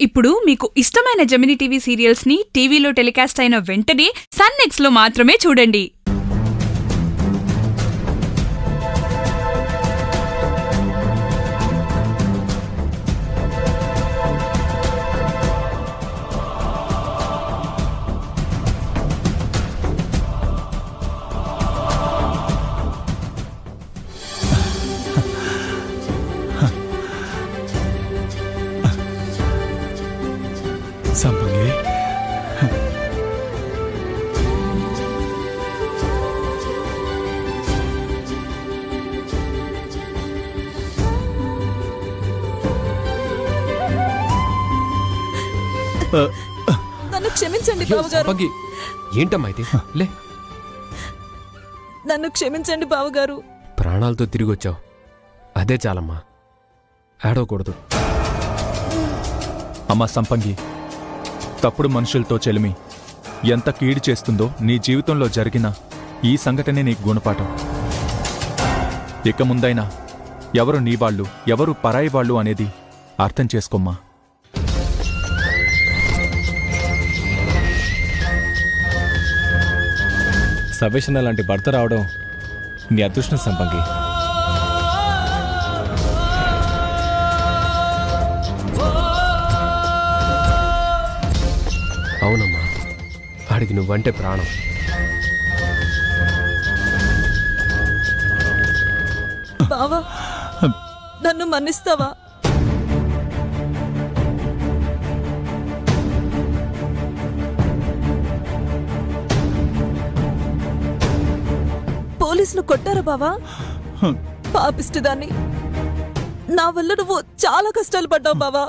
ఇప్పుడు మీకు ఇష్టమైన జెమినీ టీవీ సీరియల్స్ ని టీవీలో టెలికాస్ట్ అయిన వెంటనే సన్ నెక్స్ట్ లో మాత్రమే చూడండి. సంపంగి, నన్ను క్షమించండి బావగారు. ఏంటమ్మా ఇది? లే, నన్ను క్షమించండి బావగారు. ప్రాణాలతో తిరిగి వచ్చావు, అదే చాలమ్మా, ఏడవకూడదు. అమ్మా సంపంగి, తప్పుడు మనుషులతో చెలిమి ఎంత కీడు చేస్తుందో నీ జీవితంలో జరిగిన ఈ సంఘటనే నీకు గుణపాఠం. ఇక ముందైనా ఎవరు నీ వాళ్ళు, ఎవరు పరాయి వాళ్ళు అనేది అర్థం చేసుకోమ్మా. సవేషణ లాంటి భర్త రావడం నీ అదృష్టం సంపంగి. అవునమ్మా, వాడికి నువ్వంటే ప్రాణం. బావా, నన్ను మన్నిస్తావా? పోలీసులు కొట్టారా బావా? పాపిష్టిదాన్ని, నా వల్ల నువ్వు చాలా కష్టాలు పడ్డావు బావా.